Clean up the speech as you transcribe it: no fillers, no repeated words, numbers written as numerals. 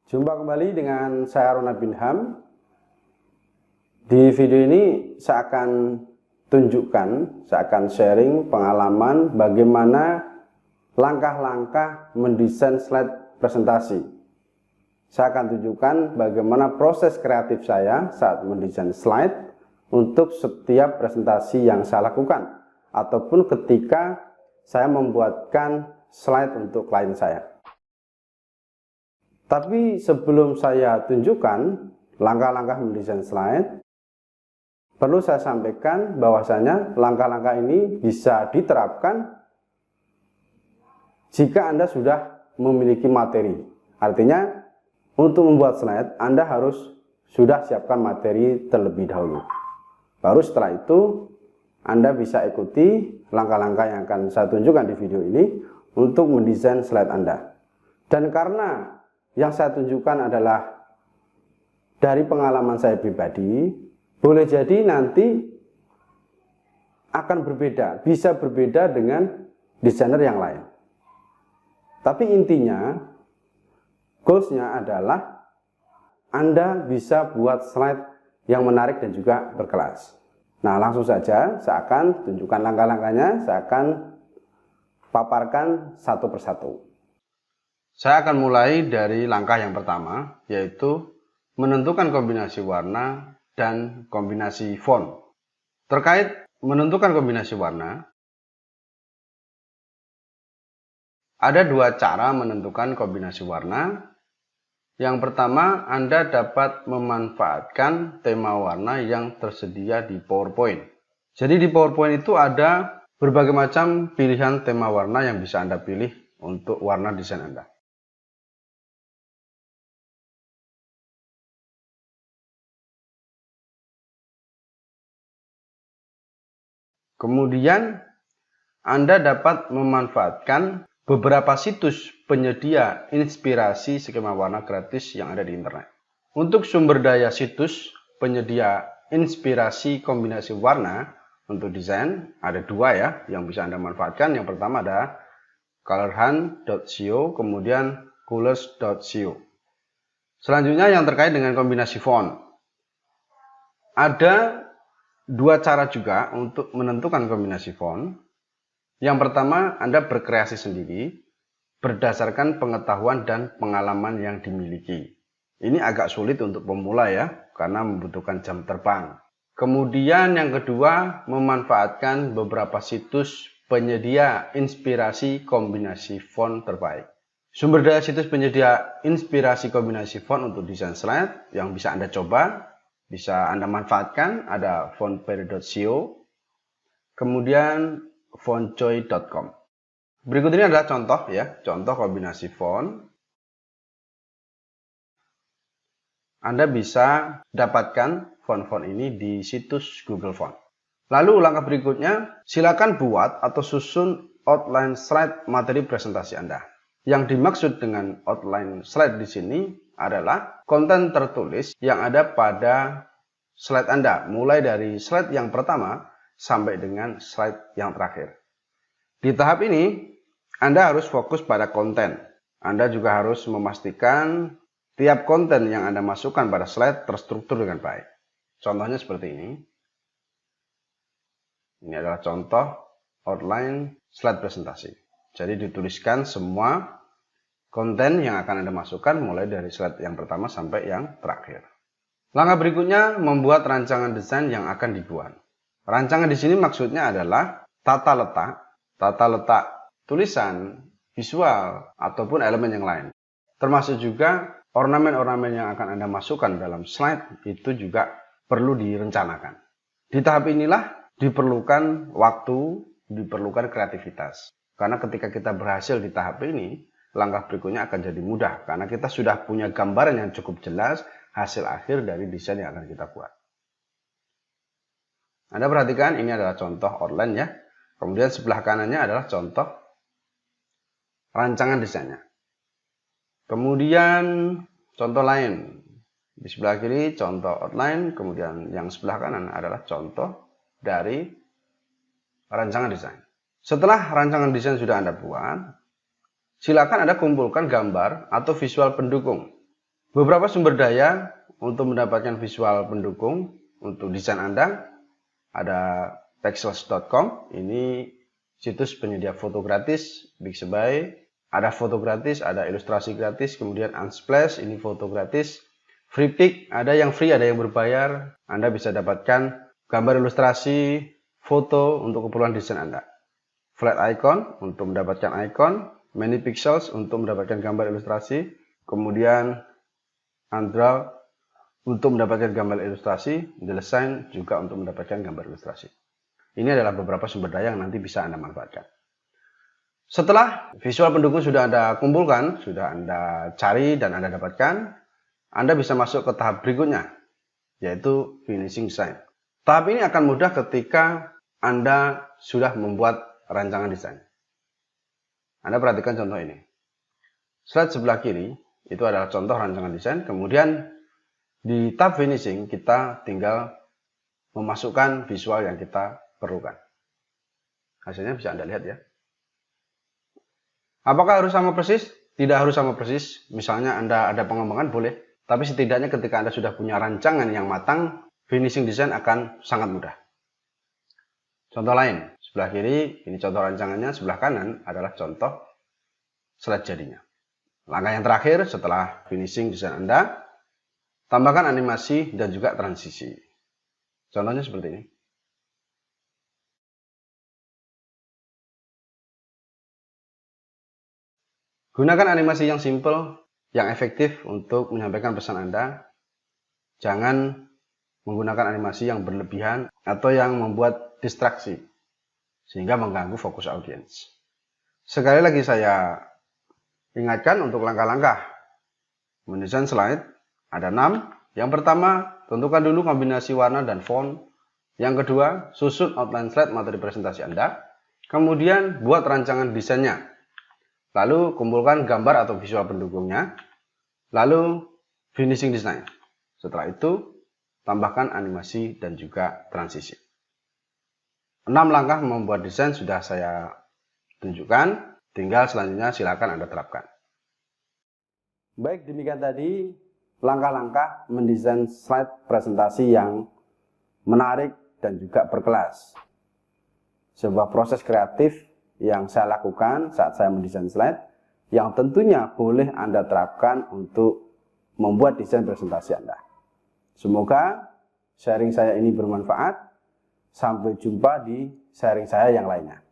Jumpa kembali dengan saya Ronald bin Ham. Di video ini saya akan tunjukkan, saya akan sharing pengalaman bagaimana langkah-langkah mendesain slide presentasi. Saya akan tunjukkan bagaimana proses kreatif saya saat mendesain slide untuk setiap presentasi yang saya lakukan, ataupun ketika saya membuatkan slide untuk klien saya. Tapi sebelum saya tunjukkan langkah-langkah mendesain slide, perlu saya sampaikan bahwasanya langkah-langkah ini bisa diterapkan jika Anda sudah memiliki materi. Artinya, untuk membuat slide, Anda harus sudah siapkan materi terlebih dahulu. Baru setelah itu, Anda bisa ikuti langkah-langkah yang akan saya tunjukkan di video ini untuk mendesain slide Anda. Dan karena yang saya tunjukkan adalah dari pengalaman saya pribadi, boleh jadi nanti akan berbeda, bisa berbeda dengan desainer yang lain. Tapi intinya, goalsnya adalah Anda bisa buat slide yang menarik dan juga berkelas. Nah, langsung saja saya akan tunjukkan langkah-langkahnya, saya akan paparkan satu persatu. Saya akan mulai dari langkah yang pertama, yaitu menentukan kombinasi warna dan kombinasi font. Terkait menentukan kombinasi warna, ada dua cara menentukan kombinasi warna. Yang pertama, Anda dapat memanfaatkan tema warna yang tersedia di PowerPoint. Jadi di PowerPoint itu ada berbagai macam pilihan tema warna yang bisa Anda pilih untuk warna desain Anda. Kemudian, Anda dapat memanfaatkan beberapa situs penyedia inspirasi skema warna gratis yang ada di internet. Untuk sumber daya situs penyedia inspirasi kombinasi warna untuk desain, ada dua ya yang bisa Anda manfaatkan. Yang pertama ada colorhunt.co, kemudian colors.co. Selanjutnya yang terkait dengan kombinasi font. Ada dua cara juga untuk menentukan kombinasi font. Yang pertama, Anda berkreasi sendiri berdasarkan pengetahuan dan pengalaman yang dimiliki. Ini agak sulit untuk pemula ya, karena membutuhkan jam terbang. Kemudian yang kedua, memanfaatkan beberapa situs penyedia inspirasi kombinasi font terbaik. Sumber daya situs penyedia inspirasi kombinasi font untuk desain slide yang bisa Anda coba, bisa Anda manfaatkan, ada fontperi.co, kemudian fontchoy.com. Berikut ini adalah contoh ya, contoh kombinasi font. Anda bisa dapatkan font-font ini di situs Google Font. Lalu langkah berikutnya, silakan buat atau susun outline slide materi presentasi Anda. Yang dimaksud dengan outline slide di sini adalah konten tertulis yang ada pada slide Anda, mulai dari slide yang pertama sampai dengan slide yang terakhir. Di tahap ini, Anda harus fokus pada konten. Anda juga harus memastikan tiap konten yang Anda masukkan pada slide terstruktur dengan baik. Contohnya seperti ini. Ini adalah contoh outline slide presentasi. Jadi dituliskan semua konten yang akan Anda masukkan mulai dari slide yang pertama sampai yang terakhir. Langkah berikutnya, membuat rancangan desain yang akan dibuat. Rancangan di sini maksudnya adalah tata letak tulisan, visual, ataupun elemen yang lain. Termasuk juga ornamen-ornamen yang akan Anda masukkan dalam slide itu juga perlu direncanakan. Di tahap inilah diperlukan waktu, diperlukan kreativitas. Karena ketika kita berhasil di tahap ini, langkah berikutnya akan jadi mudah karena kita sudah punya gambaran yang cukup jelas hasil akhir dari desain yang akan kita buat. Anda perhatikan ini adalah contoh outline ya. Kemudian sebelah kanannya adalah contoh rancangan desainnya. Kemudian contoh lain. Di sebelah kiri contoh outline, kemudian yang sebelah kanan adalah contoh dari rancangan desain. Setelah rancangan desain sudah Anda buat, silakan Anda kumpulkan gambar atau visual pendukung. Beberapa sumber daya untuk mendapatkan visual pendukung untuk desain Anda. Ada pexels.com, ini situs penyedia foto gratis, Pixabay. Ada foto gratis, ada ilustrasi gratis, kemudian Unsplash, ini foto gratis. FreePic, ada yang free, ada yang berbayar. Anda bisa dapatkan gambar ilustrasi, foto untuk keperluan desain Anda. Flat Icon untuk mendapatkan icon, Many Pixels untuk mendapatkan gambar ilustrasi, kemudian Undraw untuk mendapatkan gambar ilustrasi, Design juga untuk mendapatkan gambar ilustrasi. Ini adalah beberapa sumber daya yang nanti bisa Anda manfaatkan. Setelah visual pendukung sudah Anda kumpulkan, sudah Anda cari dan Anda dapatkan, Anda bisa masuk ke tahap berikutnya, yaitu finishing design. Tahap ini akan mudah ketika Anda sudah membuat rancangan desain. Anda perhatikan contoh ini. Slide sebelah kiri itu adalah contoh rancangan desain. Kemudian di tab finishing kita tinggal memasukkan visual yang kita perlukan. Hasilnya bisa Anda lihat ya. Apakah harus sama persis? Tidak harus sama persis. Misalnya Anda ada pengembangan boleh. Tapi setidaknya ketika Anda sudah punya rancangan yang matang, finishing design akan sangat mudah. Contoh lain, sebelah kiri ini contoh rancangannya, sebelah kanan adalah contoh slide jadinya. Langkah yang terakhir setelah finishing desain Anda, tambahkan animasi dan juga transisi. Contohnya seperti ini. Gunakan animasi yang simple, yang efektif untuk menyampaikan pesan Anda. Jangan menggunakan animasi yang berlebihan atau yang membuat distraksi, sehingga mengganggu fokus audiens. Sekali lagi saya ingatkan untuk langkah-langkah mendesain slide, ada 6. Yang pertama, tentukan dulu kombinasi warna dan font. Yang kedua, susun outline slide materi presentasi Anda. Kemudian, buat rancangan desainnya. Lalu, kumpulkan gambar atau visual pendukungnya. Lalu, finishing design. Setelah itu, tambahkan animasi dan juga transisi. 6 langkah membuat desain sudah saya tunjukkan. Tinggal selanjutnya silakan Anda terapkan. Baik, demikian tadi langkah-langkah mendesain slide presentasi yang menarik dan juga berkelas. Sebuah proses kreatif yang saya lakukan saat saya mendesain slide, yang tentunya boleh Anda terapkan untuk membuat desain presentasi Anda. Semoga sharing saya ini bermanfaat. Sampai jumpa di sharing saya yang lainnya.